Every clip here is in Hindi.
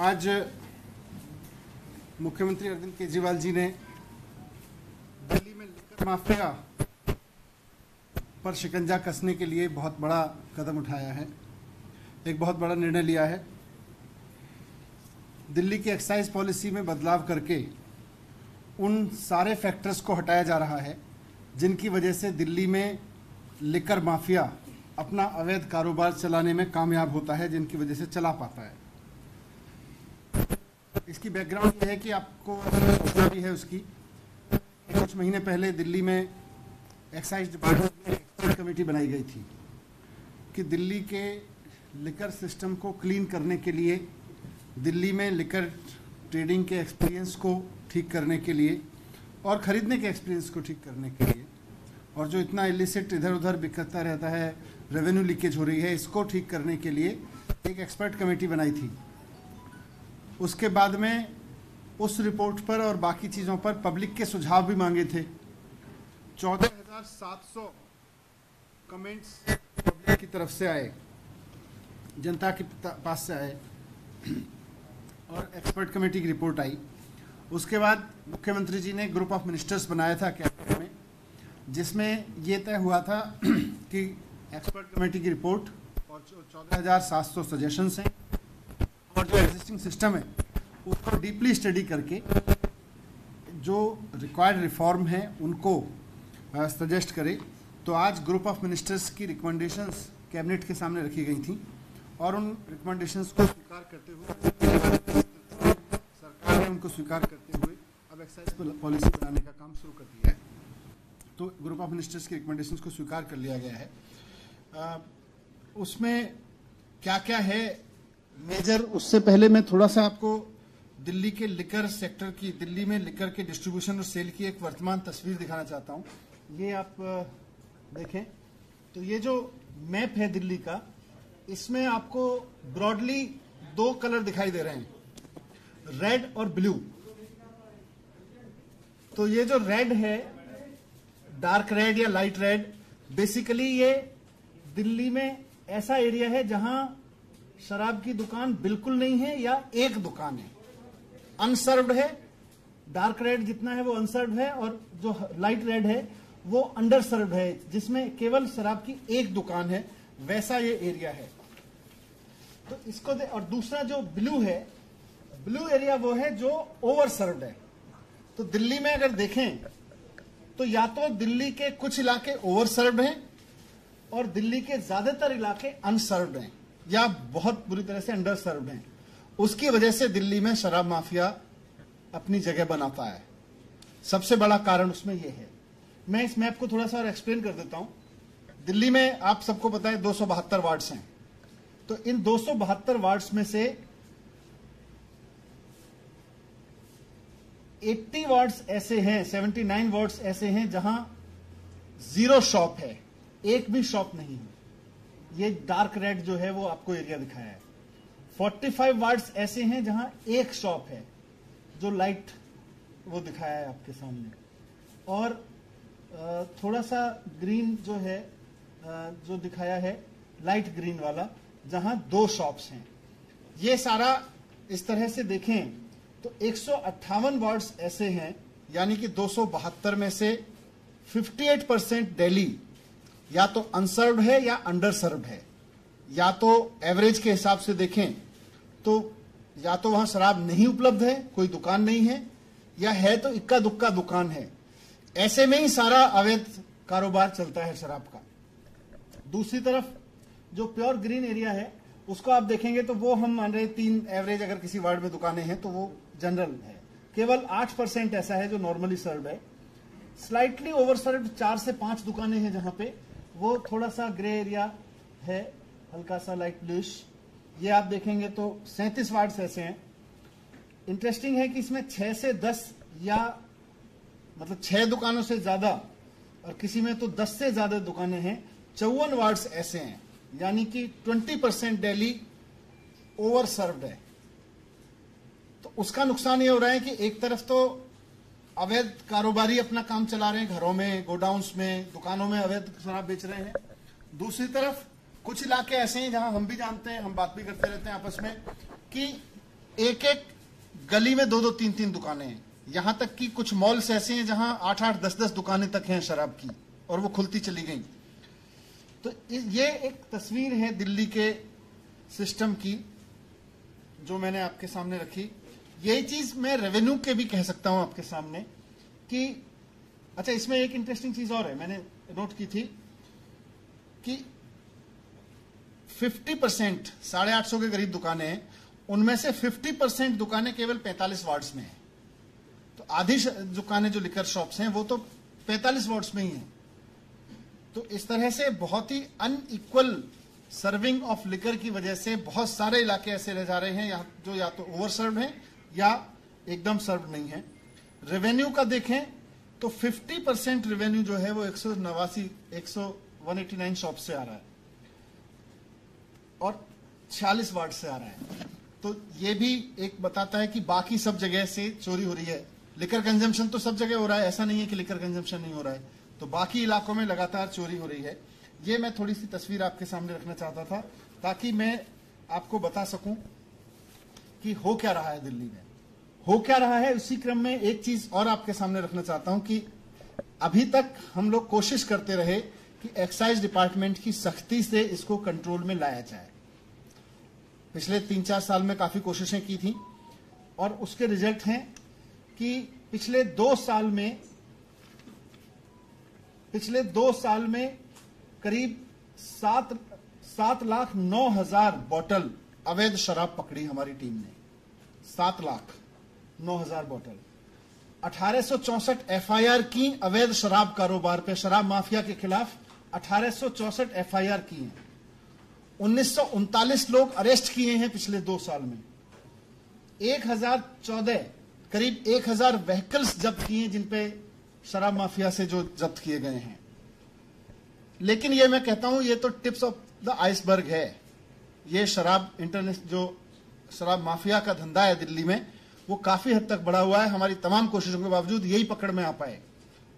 आज मुख्यमंत्री अरविंद केजरीवाल जी ने दिल्ली में लिकर माफिया पर शिकंजा कसने के लिए बहुत बड़ा कदम उठाया है, एक बहुत बड़ा निर्णय लिया है। दिल्ली की एक्साइज पॉलिसी में बदलाव करके उन सारे फैक्टर्स को हटाया जा रहा है जिनकी वजह से दिल्ली में लिकर माफिया अपना अवैध कारोबार चलाने में कामयाब होता है, जिनकी वजह से चला पाता है। इसकी बैकग्राउंड ये है कि आपको सूचना भी है उसकी। कुछ महीने पहले दिल्ली में एक्साइज डिपार्टमेंट में एक कमेटी बनाई गई थी कि दिल्ली के लिकर सिस्टम को क्लीन करने के लिए, दिल्ली में लिकर ट्रेडिंग के एक्सपीरियंस को ठीक करने के लिए और ख़रीदने के एक्सपीरियंस को ठीक करने के लिए, और जो इतना इलिसिट इधर उधर बिखरता रहता है, रेवेन्यू लीकेज हो रही है, इसको ठीक करने के लिए एक एक्सपर्ट कमेटी बनाई थी। उसके बाद में उस रिपोर्ट पर और बाकी चीज़ों पर पब्लिक के सुझाव भी मांगे थे। 14,700 कमेंट्स पब्लिक की तरफ से आए, जनता के पास से आए और एक्सपर्ट कमेटी की रिपोर्ट आई। उसके बाद मुख्यमंत्री जी ने ग्रुप ऑफ मिनिस्टर्स बनाया था कैबिनेट में, जिसमें ये तय हुआ था कि एक्सपर्ट कमेटी की रिपोर्ट और 14,700 सजेशंस हैं और जो एग्जिस्टिंग सिस्टम है उसको डीपली स्टडी करके जो रिक्वायर्ड रिफॉर्म है उनको सजेस्ट करे। तो आज ग्रुप ऑफ मिनिस्टर्स की रिकमेंडेशंस कैबिनेट के सामने रखी गई थी और उन रिकमेंडेशंस को स्वीकार करते हुए सरकार ने उनको स्वीकार करते हुए अब एक्साइज पॉलिसी बनाने का काम शुरू कर दिया है। तो ग्रुप ऑफ मिनिस्टर्स की रिकमेंडेशंस को स्वीकार कर लिया गया है। उसमें क्या क्या है मेजर, उससे पहले मैं थोड़ा सा आपको दिल्ली के लिकर सेक्टर की, दिल्ली में लिकर के डिस्ट्रीब्यूशन और सेल की एक वर्तमान तस्वीर दिखाना चाहता हूं। ये आप देखें तो ये जो मैप है दिल्ली का, इसमें आपको ब्रॉडली दो कलर दिखाई दे रहे हैं, रेड और ब्लू। तो ये जो रेड है, डार्क रेड या लाइट रेड, बेसिकली ये दिल्ली में ऐसा एरिया है जहां शराब की दुकान बिल्कुल नहीं है या एक दुकान है, अनसर्व्ड है। डार्क रेड जितना है वो अनसर्व्ड है और जो लाइट रेड है वो अंडर सर्व्ड है, जिसमें केवल शराब की एक दुकान है, वैसा ये एरिया है। तो इसको और दूसरा जो ब्लू है, ब्लू एरिया वो है जो ओवर सर्व्ड है। तो दिल्ली में अगर देखें तो या तो दिल्ली के कुछ इलाके ओवर सर्व्ड हैं और दिल्ली के ज्यादातर इलाके अनसर्व्ड हैं या बहुत बुरी तरह से अंडर सर्व्ड हैं। उसकी वजह से दिल्ली में शराब माफिया अपनी जगह बनाता है। सबसे बड़ा कारण उसमें यह है। मैं इस मैप को थोड़ा सा और एक्सप्लेन कर देता हूं। दिल्ली में आप सबको पता है 272 वार्ड्स हैं। तो इन 272 वार्ड्स में से 80 वार्ड्स ऐसे हैं, 79 वार्ड्स ऐसे हैं जहां जीरो शॉप है, एक भी शॉप नहीं है। ये डार्क रेड जो है वो आपको एरिया दिखाया है। 45 वार्ड्स ऐसे हैं जहां एक शॉप है, जो लाइट वो दिखाया है आपके सामने। और थोड़ा सा ग्रीन जो है, जो दिखाया है लाइट ग्रीन वाला, जहां 2 शॉप्स हैं। ये सारा इस तरह से देखें तो 158 वार्ड्स ऐसे हैं, यानी कि 272 में से 58% दिल्ली या तो अनसर्व्ड है या अंडर सर्व्ड है। या तो एवरेज के हिसाब से देखें तो या तो वहां शराब नहीं उपलब्ध है, कोई दुकान नहीं है, या है तो इक्का दुक्का दुकान है। ऐसे में ही सारा अवैध कारोबार चलता है शराब का। दूसरी तरफ जो प्योर ग्रीन एरिया है उसको आप देखेंगे तो वो हम मान रहे 3 एवरेज अगर किसी वार्ड में दुकानें हैं तो वो जनरल है। केवल 8% ऐसा है जो नॉर्मली सर्व्ड है। स्लाइटली ओवर सर्व्ड 4 से 5 दुकानें हैं जहां पे वो थोड़ा सा ग्रे एरिया है, हल्का सा लाइट ब्लूइश। ये आप देखेंगे तो 37 वार्ड्स ऐसे हैं। इंटरेस्टिंग है कि इसमें 6 से 10 या मतलब 6 दुकानों से ज्यादा और किसी में तो 10 से ज्यादा दुकानें हैं। 54 वार्ड्स ऐसे हैं, यानी कि 20% दिल्ली ओवर सर्व्ड है। तो उसका नुकसान ये हो रहा है कि एक तरफ तो अवैध कारोबारी अपना काम चला रहे हैं, घरों में, गोडाउन्स में, दुकानों में अवैध शराब बेच रहे हैं। दूसरी तरफ कुछ इलाके ऐसे हैं जहां हम भी जानते हैं, हम बात भी करते रहते हैं आपस में, कि एक एक गली में 2-2, 3-3 दुकानें हैं। यहां तक कि कुछ मॉल्स ऐसे हैं जहां 8-8, 10-10 दुकानें तक हैं शराब की, और वो खुलती चली गई। तो ये एक तस्वीर है दिल्ली के सिस्टम की जो मैंने आपके सामने रखी। यही चीज मैं रेवेन्यू के भी कह सकता हूं आपके सामने कि अच्छा, इसमें एक इंटरेस्टिंग चीज और है, मैंने नोट की थी कि 50%, 850 के करीब दुकानें हैं, उनमें से 50% दुकानें केवल 45 वार्ड्स में हैं। तो आधी दुकानें जो लिकर शॉप्स हैं वो तो 45 वार्ड्स में ही हैं। तो इस तरह से बहुत ही अनइक्वल सर्विंग ऑफ लिकर की वजह से बहुत सारे इलाके ऐसे रह जा रहे हैं जो या तो ओवर सर्व हैं या एकदम सर्व नहीं है। रेवेन्यू का देखें तो 50% रेवेन्यू जो है वो 189 शॉप से आ रहा है और 46 वार्ड से आ रहा है। तो ये भी एक बताता है कि बाकी सब जगह से चोरी हो रही है। लिकर कंजम्पशन तो सब जगह हो रहा है, ऐसा नहीं है कि लिकर कंजम्पशन नहीं हो रहा है। तो बाकी इलाकों में लगातार चोरी हो रही है। ये मैं थोड़ी सी तस्वीर आपके सामने रखना चाहता था ताकि मैं आपको बता सकूं कि हो क्या रहा है दिल्ली में, हो क्या रहा है। उसी क्रम में एक चीज और आपके सामने रखना चाहता हूं कि अभी तक हम लोग कोशिश करते रहे कि एक्साइज डिपार्टमेंट की सख्ती से इसको कंट्रोल में लाया जाए। पिछले 3-4 साल में काफी कोशिशें की थी और उसके रिजल्ट हैं कि पिछले 2 साल में करीब 7,09,000 बोतल अवैध शराब पकड़ी हमारी टीम ने। 7,09,000 बोतल। 1864 एफआईआर की अवैध शराब कारोबार पे, शराब माफिया के खिलाफ 1864 एफआईआर की हैं। 1939 लोग अरेस्ट किए हैं पिछले 2 साल में। 1014 करीब 1000 व्हीकल्स जब्त किए हैं जिनपे शराब माफिया से जो जब्त किए गए हैं। लेकिन ये मैं कहता हूं ये तो टिप्स ऑफ द आइसबर्ग है। ये शराब इंटरनेशनल जो शराब माफिया का धंधा है दिल्ली में वो काफी हद तक बढ़ा हुआ है। हमारी तमाम कोशिशों के बावजूद यही पकड़ में आ पाए।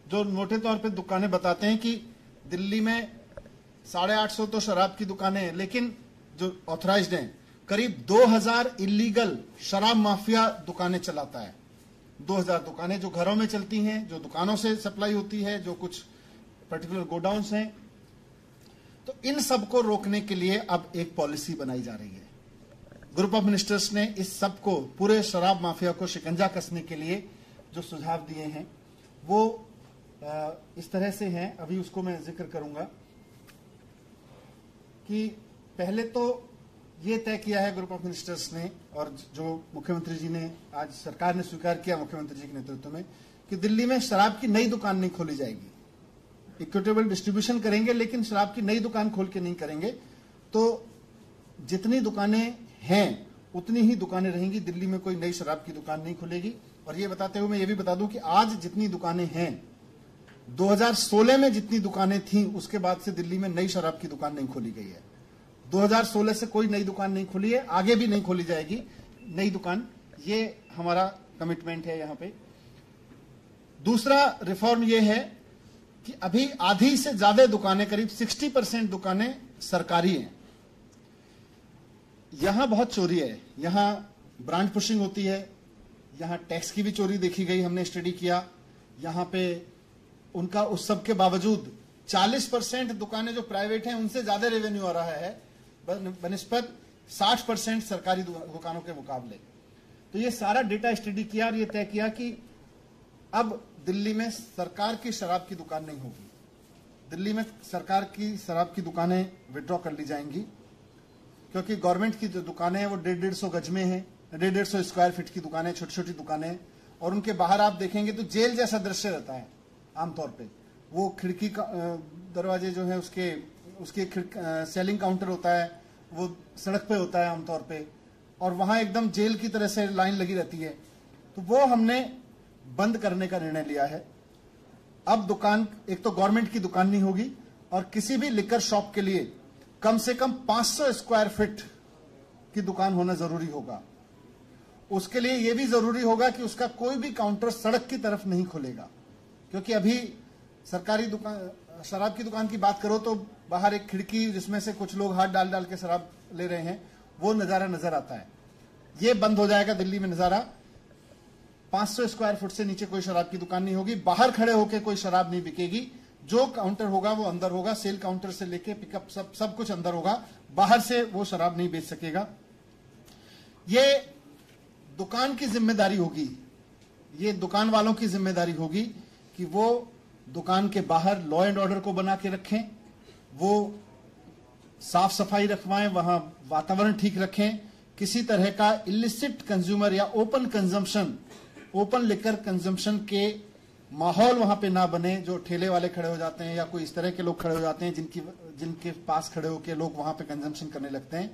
जो मोटे तौर पे दुकानें बताते हैं कि दिल्ली में 850 तो शराब की दुकानें हैं, लेकिन जो ऑथराइज्ड हैं करीब 2000 इलीगल शराब माफिया दुकानें चलाता है। 2000 दुकानें जो घरों में चलती हैं, जो दुकानों से सप्लाई होती है, जो कुछ पर्टिकुलर गोडाउन्स हैं। तो इन सबको रोकने के लिए अब एक पॉलिसी बनाई जा रही है। ग्रुप ऑफ मिनिस्टर्स ने इस सब को, पूरे शराब माफिया को शिकंजा कसने के लिए जो सुझाव दिए हैं वो इस तरह से हैं। अभी उसको मैं जिक्र करूंगा कि पहले तो ये तय किया है ग्रुप ऑफ मिनिस्टर्स ने और जो मुख्यमंत्री जी ने, आज सरकार ने स्वीकार किया मुख्यमंत्री जी के नेतृत्व में, कि दिल्ली में शराब की नई दुकान नहीं खोली जाएगी। इक्विटेबल डिस्ट्रीब्यूशन करेंगे लेकिन शराब की नई दुकान खोल के नहीं करेंगे। तो जितनी दुकानें हैं उतनी ही दुकानें रहेंगी। दिल्ली में कोई नई शराब की दुकान नहीं खुलेगी। और ये बताते हुए मैं ये भी बता दूं कि आज जितनी दुकानें हैं, 2016 में जितनी दुकानें थीं उसके बाद से दिल्ली में नई शराब की दुकान नहीं खोली गई है। 2016 से कोई नई दुकान नहीं खुली है, आगे भी नहीं खोली जाएगी नई दुकान। ये हमारा कमिटमेंट है यहां पे। दूसरा रिफॉर्म ये है कि अभी आधी से ज्यादा दुकानें, करीब 60% दुकानें सरकारी हैं। यहां बहुत चोरी है। यहां ब्रांड पुशिंग होती है, यहां टैक्स की भी चोरी देखी गई, हमने स्टडी किया। यहां पे उनका उस सब के बावजूद 40% दुकानें जो प्राइवेट हैं उनसे ज्यादा रेवेन्यू आ रहा है बनिस्बत 60% सरकारी दुकानों के मुकाबले। तो ये सारा डेटा स्टडी किया और ये तय किया कि अब दिल्ली में सरकार की शराब की दुकान नहीं होगी। दिल्ली में सरकार की शराब की दुकानें विड्रॉ कर ली जाएंगी, क्योंकि गवर्नमेंट की जो दुकानें हैं वो 150 गज में हैं, 150 स्क्वायर फीट की दुकानें, छोटी छोटी दुकानें, और उनके बाहर आप देखेंगे तो जेल जैसा दृश्य रहता है आमतौर पे। वो खिड़की का दरवाजे जो है उसके सेलिंग काउंटर होता है, वो सड़क पे होता है आमतौर पे, और वहां एकदम जेल की तरह से लाइन लगी रहती है। तो वो हमने बंद करने का निर्णय लिया है। अब दुकान, एक तो गवर्नमेंट की दुकान नहीं होगी, और किसी भी लिकर शॉप के लिए कम से कम 500 स्क्वायर फीट की दुकान होना जरूरी होगा। उसके लिए यह भी जरूरी होगा कि उसका कोई भी काउंटर सड़क की तरफ नहीं खुलेगा, क्योंकि अभी सरकारी दुकान, शराब की दुकान की बात करो तो बाहर एक खिड़की जिसमें से कुछ लोग हाथ डाल डाल के शराब ले रहे हैं, वो नजारा नजर आता है। ये बंद हो जाएगा दिल्ली में नजारा। 500 स्क्वायर फुट से नीचे कोई शराब की दुकान नहीं होगी, बाहर खड़े होकर कोई शराब नहीं बिकेगी, जो काउंटर होगा वो अंदर होगा, सेल काउंटर से लेके पिकअप सब कुछ अंदर होगा, बाहर से वो शराब नहीं बेच सकेगा। ये दुकान की जिम्मेदारी होगी, ये दुकान वालों की जिम्मेदारी होगी कि वो दुकान के बाहर लॉ एंड ऑर्डर को बना के रखें, वो साफ सफाई रखवाएं, वहां वातावरण ठीक रखें, किसी तरह का इलिसिट कंज्यूमर या open consumption, open liquor consumption के माहौल वहां पे ना बने, जो ठेले वाले खड़े हो जाते हैं या कोई इस तरह के लोग खड़े हो जाते हैं जिनके पास खड़े होकर लोग वहां पे कंजम्पशन करने लगते हैं।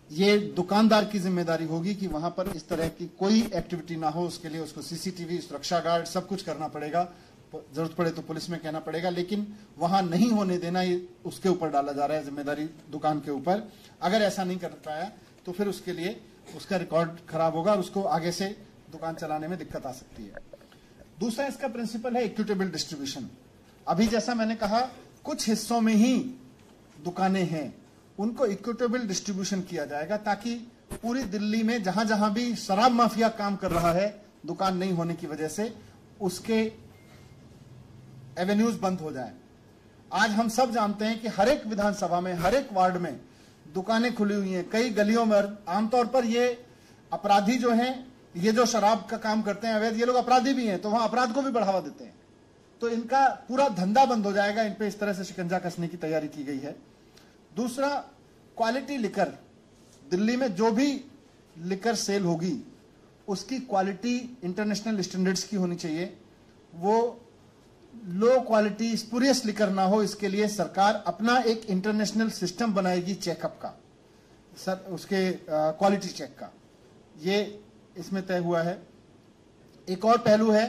ये दुकानदार की जिम्मेदारी होगी कि वहां पर इस तरह की कोई एक्टिविटी ना हो, उसके लिए उसको सीसीटीवी, सुरक्षा गार्ड सब कुछ करना पड़ेगा, जरूरत पड़े तो पुलिस में कहना पड़ेगा, लेकिन वहां नहीं होने देना ये उसके ऊपर डाला जा रहा है, जिम्मेदारी दुकान के ऊपर। अगर ऐसा नहीं कर पाया तो फिर उसके लिए उसका रिकॉर्ड खराब होगा और उसको आगे से दुकान चलाने में दिक्कत आ सकती है। दूसरा इसका प्रिंसिपल है इक्विटेबल डिस्ट्रीब्यूशन। अभी जैसा मैंने कहा, कुछ हिस्सों में ही दुकानें हैं, उनको इक्विटेबल डिस्ट्रीब्यूशन किया जाएगा ताकि पूरी दिल्ली में जहां जहां भी शराब माफिया काम कर रहा है दुकान नहीं होने की वजह से, उसके एवेन्यूज बंद हो जाए। आज हम सब जानते हैं कि हर एक विधानसभा में, हर एक वार्ड में दुकानें खुली हुई हैं, कई गलियों में। आमतौर पर ये अपराधी जो हैं, ये जो शराब का काम करते हैं अवैध, ये लोग अपराधी भी हैं, तो वहां अपराध को भी बढ़ावा देते हैं, तो इनका पूरा धंधा बंद हो जाएगा। इन पे इस तरह से शिकंजा कसने की तैयारी की गई है। दूसरा, क्वालिटी लिकर, दिल्ली में जो भी लिकर सेल होगी उसकी क्वालिटी इंटरनेशनल स्टैंडर्ड्स की होनी चाहिए, वो लो क्वालिटी स्पुरियस लिकर ना हो। इसके लिए सरकार अपना एक इंटरनेशनल सिस्टम बनाएगी चेकअप का, सर उसके क्वालिटी चेक का, ये इसमें तय हुआ है। एक और पहलू है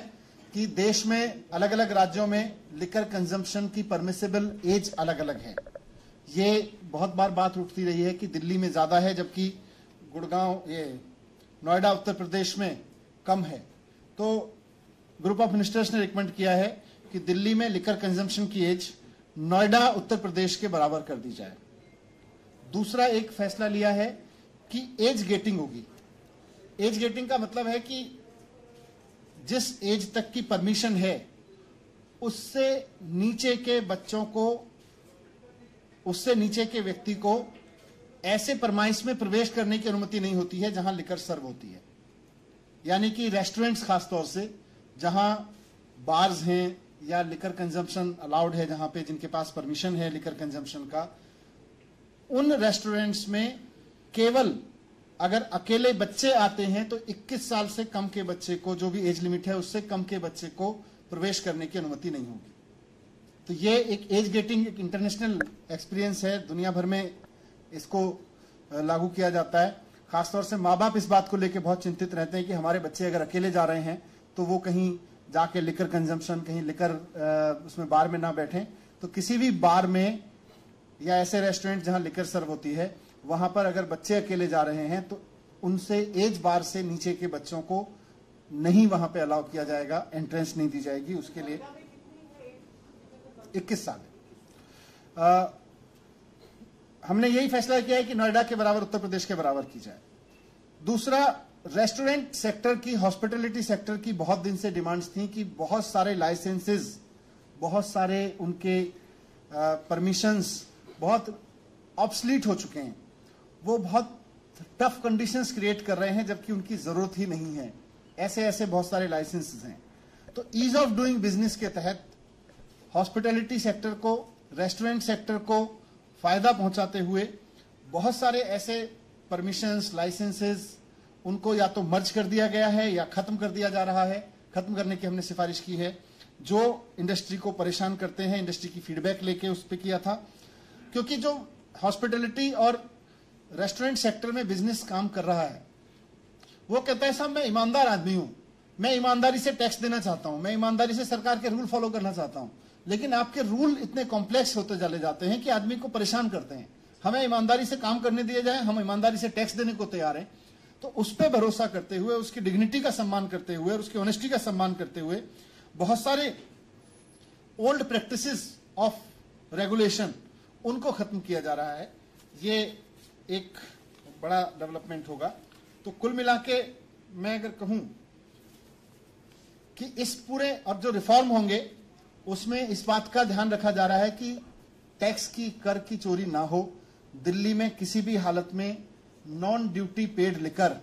कि देश में अलग अलग राज्यों में लिकर कंजम्पशन की परमिसिबल एज अलग अलग है। ये बहुत बार बात उठती रही है कि दिल्ली में ज्यादा है जबकि गुड़गांव, ये नोएडा उत्तर प्रदेश में कम है। तो ग्रुप ऑफ मिनिस्टर्स ने रिकमेंड किया है कि दिल्ली में लिकर कंजम्पशन की एज नोएडा उत्तर प्रदेश के बराबर कर दी जाए। दूसरा एक फैसला लिया है कि एज गेटिंग होगी। एज गेटिंग का मतलब है कि जिस एज तक की परमिशन है उससे नीचे के बच्चों को, उससे नीचे के व्यक्ति को ऐसे परमाइश में प्रवेश करने की अनुमति नहीं होती है जहां लिकर सर्व होती है। यानी कि रेस्टोरेंट्स खासतौर से, जहां बार्स हैं या लिकर कंजम्पशन अलाउड है, जहां पे जिनके पास परमिशन है लिकर कंजम्पशन का, उन रेस्टोरेंट्स में केवल अगर अकेले बच्चे आते हैं तो 21 साल से कम के बच्चे को, जो भी एज लिमिट है उससे कम के बच्चे को प्रवेश करने की अनुमति नहीं होगी। तो ये एक एज गेटिंग एक इंटरनेशनल एक्सपीरियंस है, दुनिया भर में इसको लागू किया जाता है। खासतौर से माँ बाप इस बात को लेकर बहुत चिंतित रहते हैं कि हमारे बच्चे अगर अकेले जा रहे हैं तो वो कहीं जाके लिकर कंजम्पशन, कहीं लिकर उसमें बार में ना बैठें। तो किसी भी बार में या ऐसे रेस्टोरेंट जहां लिकर सर्व होती है वहां पर अगर बच्चे अकेले जा रहे हैं तो उनसे एज बार से नीचे के बच्चों को नहीं वहां पे अलाउ किया जाएगा, एंट्रेंस नहीं दी जाएगी। उसके लिए 21 साल हमने यही फैसला किया है कि नोएडा के बराबर, उत्तर प्रदेश के बराबर की जाए। दूसरा, रेस्टोरेंट सेक्टर की, हॉस्पिटैलिटी सेक्टर की बहुत दिन से डिमांड्स थी कि बहुत सारे लाइसेंसेस, बहुत सारे उनके परमिशंस बहुत ऑब्सलीट हो चुके हैं, वो बहुत टफ कंडीशंस क्रिएट कर रहे हैं जबकि उनकी जरूरत ही नहीं है। ऐसे ऐसे बहुत सारे लाइसेंसेस हैं। तो ईज ऑफ डूइंग बिजनेस के तहत हॉस्पिटैलिटी सेक्टर को, रेस्टोरेंट सेक्टर को फायदा पहुंचाते हुए बहुत सारे ऐसे परमिशंस, लाइसेंसेस, उनको या तो मर्ज कर दिया गया है या खत्म कर दिया जा रहा है। खत्म करने की हमने सिफारिश की है, जो इंडस्ट्री को परेशान करते हैं। इंडस्ट्री की फीडबैक लेके उस पर किया था, क्योंकि जो हॉस्पिटैलिटी और रेस्टोरेंट सेक्टर में बिजनेस काम कर रहा है वो कहता है साहब मैं ईमानदार आदमी हूं, मैं ईमानदारी से टैक्स देना चाहता हूं, मैं ईमानदारी से सरकार के रूल फॉलो करना चाहता हूं, लेकिन आपके रूल इतने कॉम्प्लेक्स होते चले जाते हैं कि आदमी को परेशान करते हैं। हमें ईमानदारी से काम करने दिए जाए, हम ईमानदारी से टैक्स देने को तैयार हैं। तो उस पर भरोसा करते हुए, उसकी डिग्निटी का सम्मान करते हुए और उसकी ऑनेस्टी का सम्मान करते हुए बहुत सारे ओल्ड प्रैक्टिसेस ऑफ रेगुलेशन उनको खत्म किया जा रहा है। ये एक बड़ा डेवलपमेंट होगा। तो कुल मिला के मैं अगर कहूं कि इस पूरे अब जो रिफॉर्म होंगे उसमें इस बात का ध्यान रखा जा रहा है कि टैक्स की, कर की चोरी ना हो। दिल्ली में किसी भी हालत में नॉन ड्यूटी पेड लिकर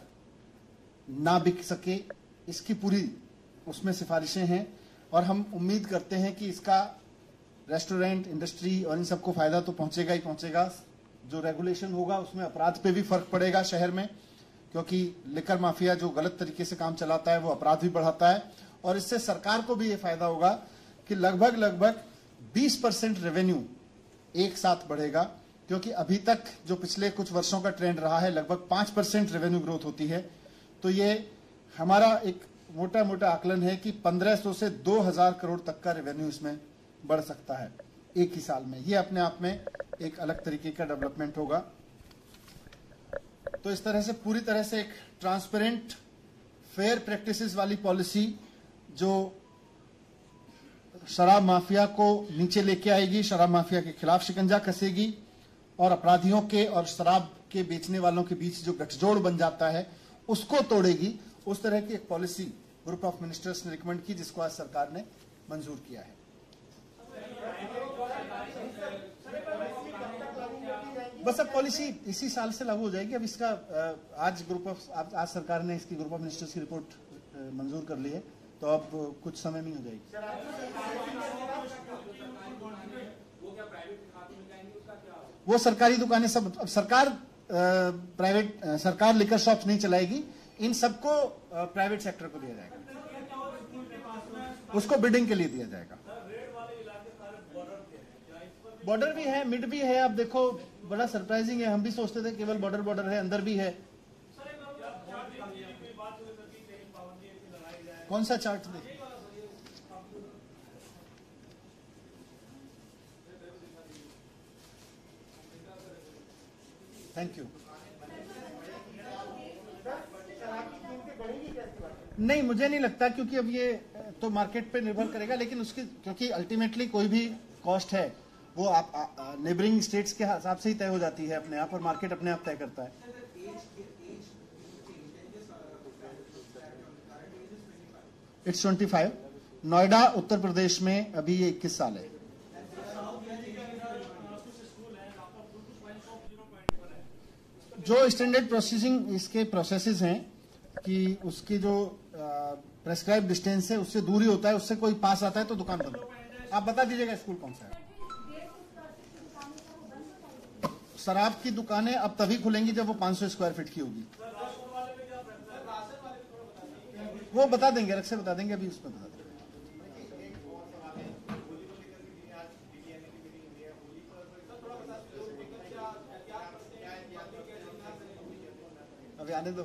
ना बिक सके, इसकी पूरी उसमें सिफारिशें हैं। और हम उम्मीद करते हैं कि इसका रेस्टोरेंट इंडस्ट्री और इन सबको फायदा तो पहुंचेगा ही पहुंचेगा। जो रेगुलेशन होगा उसमें अपराध पे भी फर्क पड़ेगा शहर में, क्योंकि लिकर माफिया जो गलत तरीके से काम चलाता है वो अपराध भी बढ़ाता है। और इससे सरकार को भी ये फायदा होगा कि लगभग 20% रेवेन्यू एक साथ बढ़ेगा, क्योंकि अभी तक जो पिछले कुछ वर्षों का ट्रेंड रहा है लगभग 5% रेवेन्यू ग्रोथ होती है। तो ये हमारा एक मोटा मोटा आकलन है कि 1500 से 2000 करोड़ तक का रेवेन्यू इसमें बढ़ सकता है एक ही साल में। ये अपने आप में एक अलग तरीके का डेवलपमेंट होगा। तो इस तरह से पूरी तरह से एक ट्रांसपेरेंट फेयर प्रैक्टिसेस वाली पॉलिसी जो शराब माफिया को नीचे लेके आएगी, शराब माफिया के खिलाफ शिकंजा कसेगी और अपराधियों के और शराब के बेचने वालों के बीच जो गठजोड़ बन जाता है उसको तोड़ेगी। उस तरह की एक पॉलिसी ग्रुप ऑफ मिनिस्टर्स ने रिकमेंड की, जिसको आज सरकार ने मंजूर किया है। बस अब पॉलिसी इसी साल से लागू हो जाएगी। अब इसका आज सरकार ने इसकी ग्रुप ऑफ मिनिस्टर्स की रिपोर्ट मंजूर कर ली है, तो अब कुछ समय में हो जाएगी। वो सरकारी दुकानें सब अब सरकार लिकर शॉप्स नहीं चलाएगी, इन सबको प्राइवेट सेक्टर को दिया जाएगा, उसको बिडिंग के लिए दिया जाएगा। बॉर्डर भी है, मिड भी है। आप देखो बड़ा सरप्राइजिंग है, हम भी सोचते थे केवल बॉर्डर है, अंदर भी है। कौन सा चार्ट देखिए? Thank you. नहीं, मुझे नहीं लगता, क्योंकि अब ये तो मार्केट पे निर्भर करेगा, लेकिन उसकी क्योंकि अल्टीमेटली कोई भी कॉस्ट है वो आप नेबरिंग स्टेट्स के हिसाब से ही तय हो जाती है अपने आप, और मार्केट अपने आप तय करता है। इट्स 25। नोएडा उत्तर प्रदेश में अभी ये 21 साल है। जो स्टैंडर्ड प्रोसेसिंग इसके प्रोसेसेस हैं कि उसकी जो प्रेस्क्राइब डिस्टेंस है उससे दूरी होता है, उससे कोई पास आता है तो दुकान बंद। आप बता दीजिएगा स्कूल कौन सा है। शराब की दुकानें अब तभी खुलेंगी जब वो 500 स्क्वायर फीट की होगी। वो बता देंगे, अलग से बता देंगे, अभी उसमें बता देंगे। अभी आने दो।